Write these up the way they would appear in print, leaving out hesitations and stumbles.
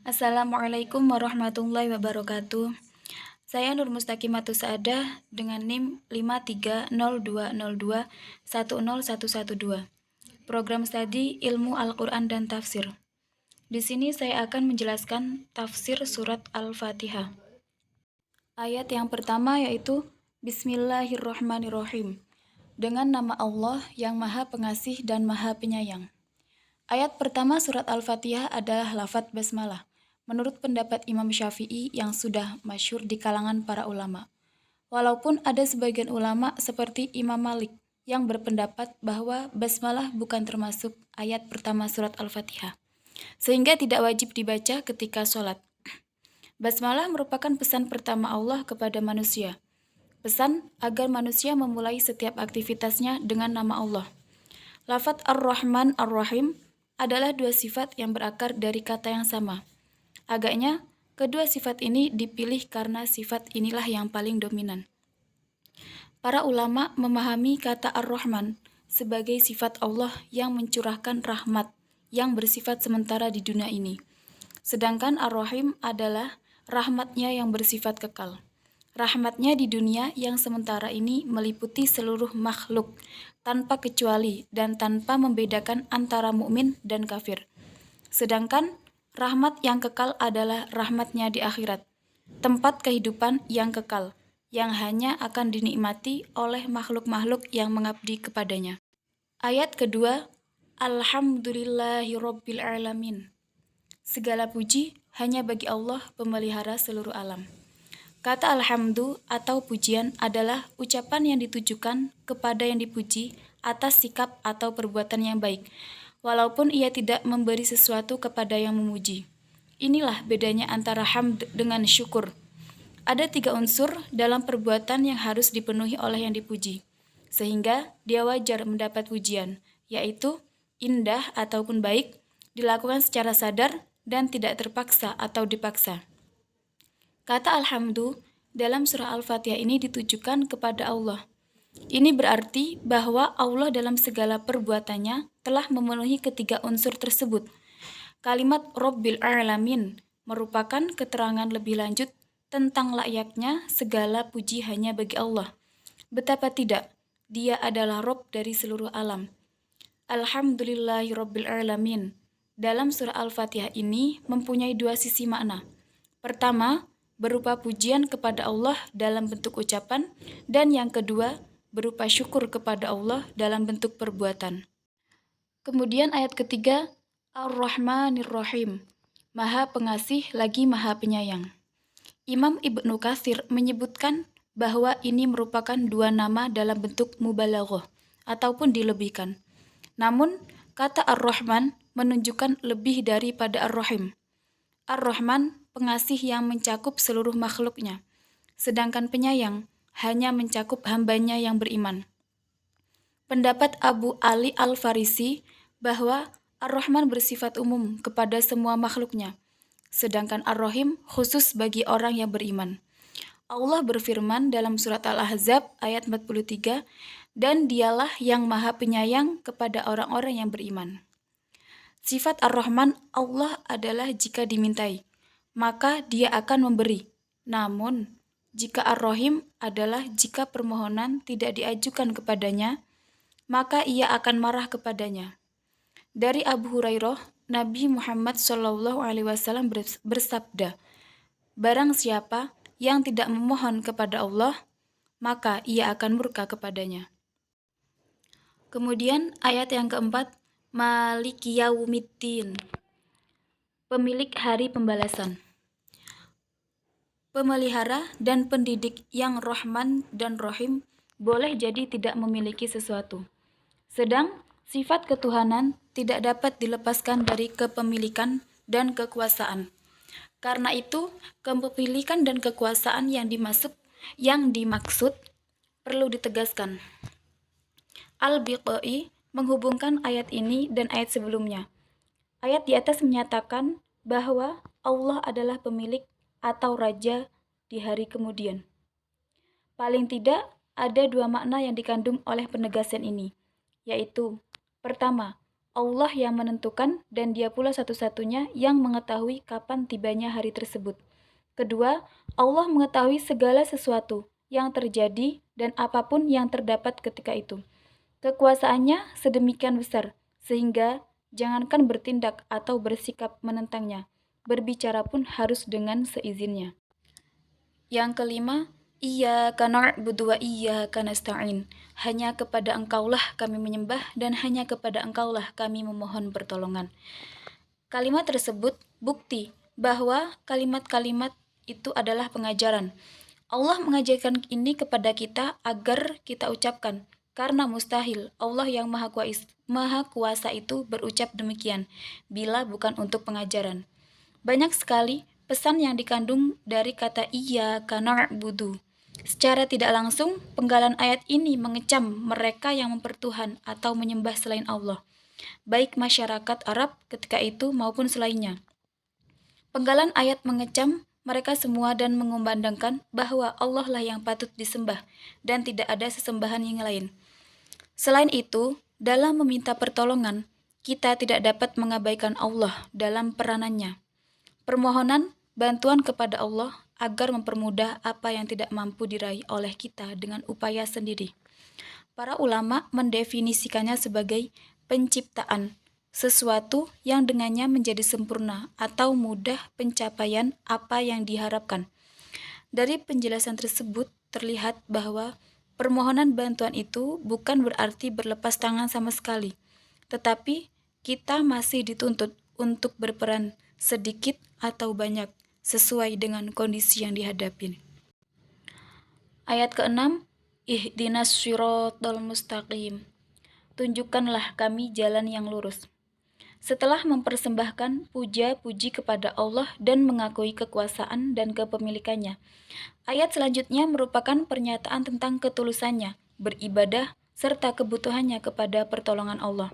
Assalamualaikum warahmatullahi wabarakatuh. Saya Nur Mustaqimatus Saadah dengan NIM 53020210112. Program studi Ilmu Al-Quran dan Tafsir. Di sini saya akan menjelaskan tafsir surat Al-Fatihah. Ayat yang pertama yaitu Bismillahirrahmanirrahim. Dengan nama Allah yang Maha Pengasih dan Maha Penyayang. Ayat pertama surat Al-Fatihah adalah lafadz basmalah. Menurut pendapat Imam Syafi'i yang sudah masyhur di kalangan para ulama. Walaupun ada sebagian ulama seperti Imam Malik yang berpendapat bahwa basmalah bukan termasuk ayat pertama surat Al-Fatihah, sehingga tidak wajib dibaca ketika sholat. Basmalah merupakan pesan pertama Allah kepada manusia. Pesan agar manusia memulai setiap aktivitasnya dengan nama Allah. Lafadz Ar-Rahman Ar-Rahim adalah dua sifat yang berakar dari kata yang sama. Agaknya, kedua sifat ini dipilih karena sifat inilah yang paling dominan. Para ulama memahami kata Ar-Rahman sebagai sifat Allah yang mencurahkan rahmat yang bersifat sementara di dunia ini. Sedangkan Ar-Rahim adalah rahmatnya yang bersifat kekal. Rahmatnya di dunia yang sementara ini meliputi seluruh makhluk tanpa kecuali dan tanpa membedakan antara mukmin dan kafir. Sedangkan rahmat yang kekal adalah rahmatnya di akhirat, tempat kehidupan yang kekal, yang hanya akan dinikmati oleh makhluk-makhluk yang mengabdi kepadanya. Ayat kedua, Alhamdulillahirabbil alamin. Segala puji hanya bagi Allah pemelihara seluruh alam. Kata alhamdu atau pujian adalah ucapan yang ditujukan kepada yang dipuji atas sikap atau perbuatan yang baik, walaupun ia tidak memberi sesuatu kepada yang memuji. Inilah bedanya antara hamd dengan syukur. Ada 3 unsur dalam perbuatan yang harus dipenuhi oleh yang dipuji, sehingga dia wajar mendapat pujian, yaitu indah ataupun baik, dilakukan secara sadar dan tidak terpaksa atau dipaksa. Kata alhamdu dalam surah Al-Fatihah ini ditujukan kepada Allah. Ini berarti bahwa Allah dalam segala perbuatannya telah memenuhi ketiga unsur tersebut. Kalimat Rabbil Alamin merupakan keterangan lebih lanjut tentang layaknya segala puji hanya bagi Allah. Betapa tidak, Dia adalah Rabb dari seluruh alam. Alhamdulillahirabbil alamin. Dalam surah Al-Fatihah ini mempunyai 2 sisi makna. Pertama, berupa pujian kepada Allah dalam bentuk ucapan, dan yang kedua, berupa syukur kepada Allah dalam bentuk perbuatan. Kemudian ayat ketiga, Ar-Rahmanir-Rahim, Maha Pengasih lagi Maha Penyayang. Imam Ibnu Katsir menyebutkan bahwa ini merupakan 2 nama dalam bentuk mubalaghah ataupun dilebihkan. Namun, kata Ar-Rahman menunjukkan lebih daripada Ar-Rahim. Ar-Rahman pengasih yang mencakup seluruh makhluknya, sedangkan penyayang hanya mencakup hambanya yang beriman. Pendapat Abu Ali Al-Farisi bahwa Ar-Rahman bersifat umum kepada semua makhluknya, sedangkan Ar-Rahim khusus bagi orang yang beriman. Allah berfirman dalam surat Al-Ahzab ayat 43, dan dialah yang maha penyayang kepada orang-orang yang beriman. Sifat Ar-Rahman Allah adalah jika dimintai, maka Dia akan memberi. Namun, jika Ar-Rahim adalah jika permohonan tidak diajukan kepadanya, maka Ia akan marah kepadanya. Dari Abu Hurairah, Nabi Muhammad SAW bersabda, barang siapa yang tidak memohon kepada Allah, maka Ia akan murka kepadanya. Kemudian ayat yang keempat, Maliki Yaumiddin, pemilik hari pembalasan. Pemelihara dan pendidik yang Rahman dan Rahim boleh jadi tidak memiliki sesuatu. Sedang sifat ketuhanan tidak dapat dilepaskan dari kepemilikan dan kekuasaan. Karena itu, kepemilikan dan kekuasaan yang dimaksud perlu ditegaskan. Al-Biqai menghubungkan ayat ini dan ayat sebelumnya. Ayat di atas menyatakan bahwa Allah adalah pemilik atau raja di hari kemudian. Paling tidak, ada 2 makna yang dikandung oleh penegasan ini, yaitu pertama, Allah yang menentukan dan Dia pula satu-satunya yang mengetahui kapan tibanya hari tersebut. Kedua, Allah mengetahui segala sesuatu yang terjadi dan apapun yang terdapat ketika itu. Kekuasaannya sedemikian besar, sehingga jangankan bertindak atau bersikap menentangnya, berbicara pun harus dengan seizinnya. Yang kelima, Iyyaka na'budu wa iyyaka nasta'in. Hanya kepada Engkaulah kami menyembah dan hanya kepada Engkaulah kami memohon pertolongan. Kalimat tersebut bukti bahwa kalimat-kalimat itu adalah pengajaran. Allah mengajarkan ini kepada kita agar kita ucapkan, karena mustahil Allah yang maha kuasa itu berucap demikian, bila bukan untuk pengajaran. Banyak sekali pesan yang dikandung dari kata iyyaka na'budu. Secara tidak langsung, penggalan ayat ini mengecam mereka yang mempertuhan atau menyembah selain Allah, baik masyarakat Arab ketika itu maupun selainnya. Penggalan ayat mengecam mereka semua dan mengumandangkan bahwa Allah lah yang patut disembah dan tidak ada sesembahan yang lain. Selain itu, dalam meminta pertolongan, kita tidak dapat mengabaikan Allah dalam peranannya. Permohonan bantuan kepada Allah agar mempermudah apa yang tidak mampu diraih oleh kita dengan upaya sendiri. Para ulama mendefinisikannya sebagai penciptaan, sesuatu yang dengannya menjadi sempurna atau mudah pencapaian apa yang diharapkan. Dari penjelasan tersebut terlihat bahwa permohonan bantuan itu bukan berarti berlepas tangan sama sekali, tetapi kita masih dituntut untuk berperan sedikit atau banyak sesuai dengan kondisi yang dihadapi. Ayat ke-6, Ihdinas shiratal mustaqim. Tunjukkanlah kami jalan yang lurus. Setelah mempersembahkan puja-puji kepada Allah dan mengakui kekuasaan dan kepemilikannya, ayat selanjutnya merupakan pernyataan tentang ketulusannya, beribadah, serta kebutuhannya kepada pertolongan Allah.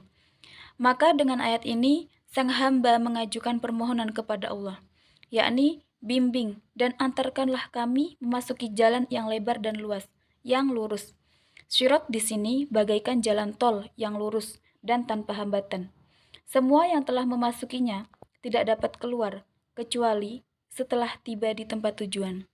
Maka dengan ayat ini, sang hamba mengajukan permohonan kepada Allah, yakni bimbing dan antarkanlah kami memasuki jalan yang lebar dan luas, yang lurus. Sirat di sini bagaikan jalan tol yang lurus dan tanpa hambatan. Semua yang telah memasukinya tidak dapat keluar, kecuali setelah tiba di tempat tujuan.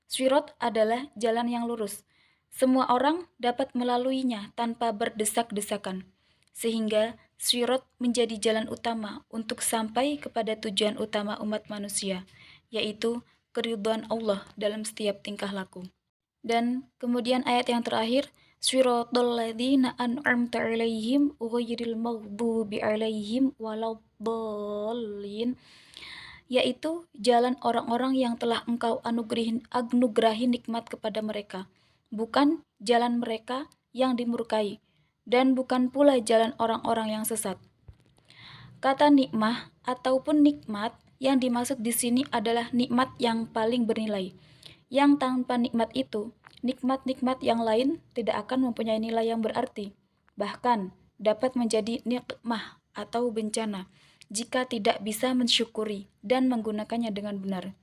Sirat adalah jalan yang lurus. Semua orang dapat melaluinya tanpa berdesak-desakan, sehingga sirat menjadi jalan utama untuk sampai kepada tujuan utama umat manusia, yaitu keridhaan Allah dalam setiap tingkah laku. Dan kemudian ayat yang terakhir, Siratal ladzina an'amta 'alaihim ghairil maghdubi 'alaihim waladdallin, yaitu jalan orang-orang yang telah Engkau anugerahi nikmat kepada mereka, bukan jalan mereka yang dimurkai, dan bukan pula jalan orang-orang yang sesat. Kata nikmah ataupun nikmat yang dimaksud di sini adalah nikmat yang paling bernilai, yang tanpa nikmat itu, nikmat-nikmat yang lain tidak akan mempunyai nilai yang berarti. Bahkan dapat menjadi nikmah atau bencana jika tidak bisa mensyukuri dan menggunakannya dengan benar.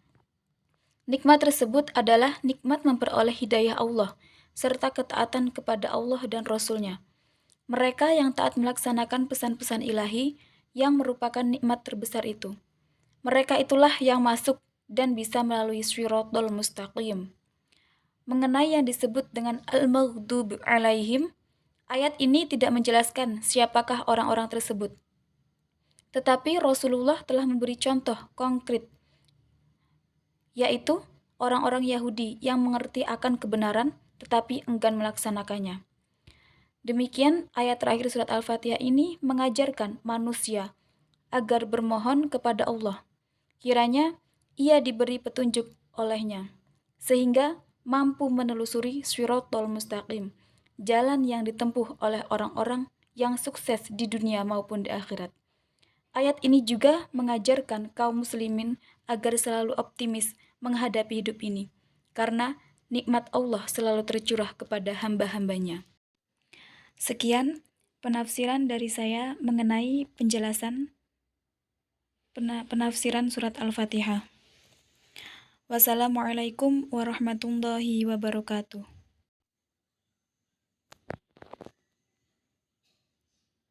Nikmat tersebut adalah nikmat memperoleh hidayah Allah serta ketaatan kepada Allah dan Rasul-Nya. Mereka yang taat melaksanakan pesan-pesan ilahi yang merupakan nikmat terbesar itu. Mereka itulah yang masuk dan bisa melalui Shiratal Mustaqim. Mengenai yang disebut dengan Al-Maghdub alaihim, ayat ini tidak menjelaskan siapakah orang-orang tersebut. Tetapi Rasulullah telah memberi contoh konkret, yaitu orang-orang Yahudi yang mengerti akan kebenaran tetapi enggan melaksanakannya. Demikian ayat terakhir surat Al-Fatihah ini mengajarkan manusia agar bermohon kepada Allah. Kiranya ia diberi petunjuk olehnya, sehingga mampu menelusuri Shiratal Mustaqim, jalan yang ditempuh oleh orang-orang yang sukses di dunia maupun di akhirat. Ayat ini juga mengajarkan kaum muslimin agar selalu optimis menghadapi hidup ini, karena nikmat Allah selalu tercurah kepada hamba-hambanya. Sekian penafsiran dari saya mengenai penafsiran surat Al-Fatihah. Wassalamualaikum warahmatullahi wabarakatuh.